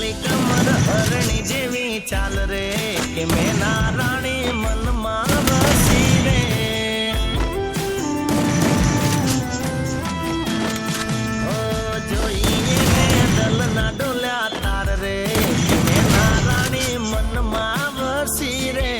પાતળી કમર હરણી જેવી ચાલ રે કે મેના રાણી મનમાં વસી રે ઓ જોઈએ દલના ડોલ્યા તાર રે કે મેના રાણી મનમાં વસી રે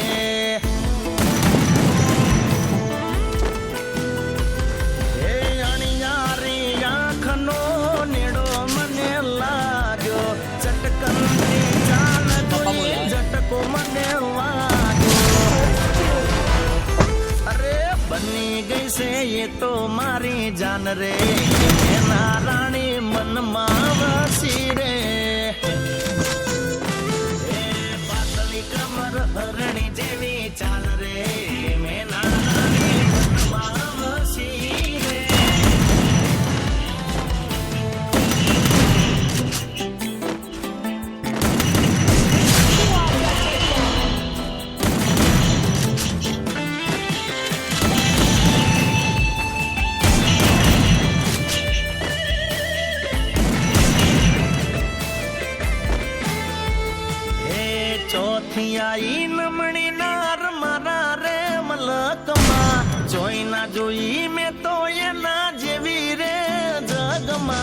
ये तो मारी जान रे मेरा रानी मन मावसी रे पातली कमर हरणी जेवी चाल रे मेरा रानी मन मावसी रे आई नमणी नार मारा रे मलकमा जोई ना जोई में तो ये ना जेवी रे जगमा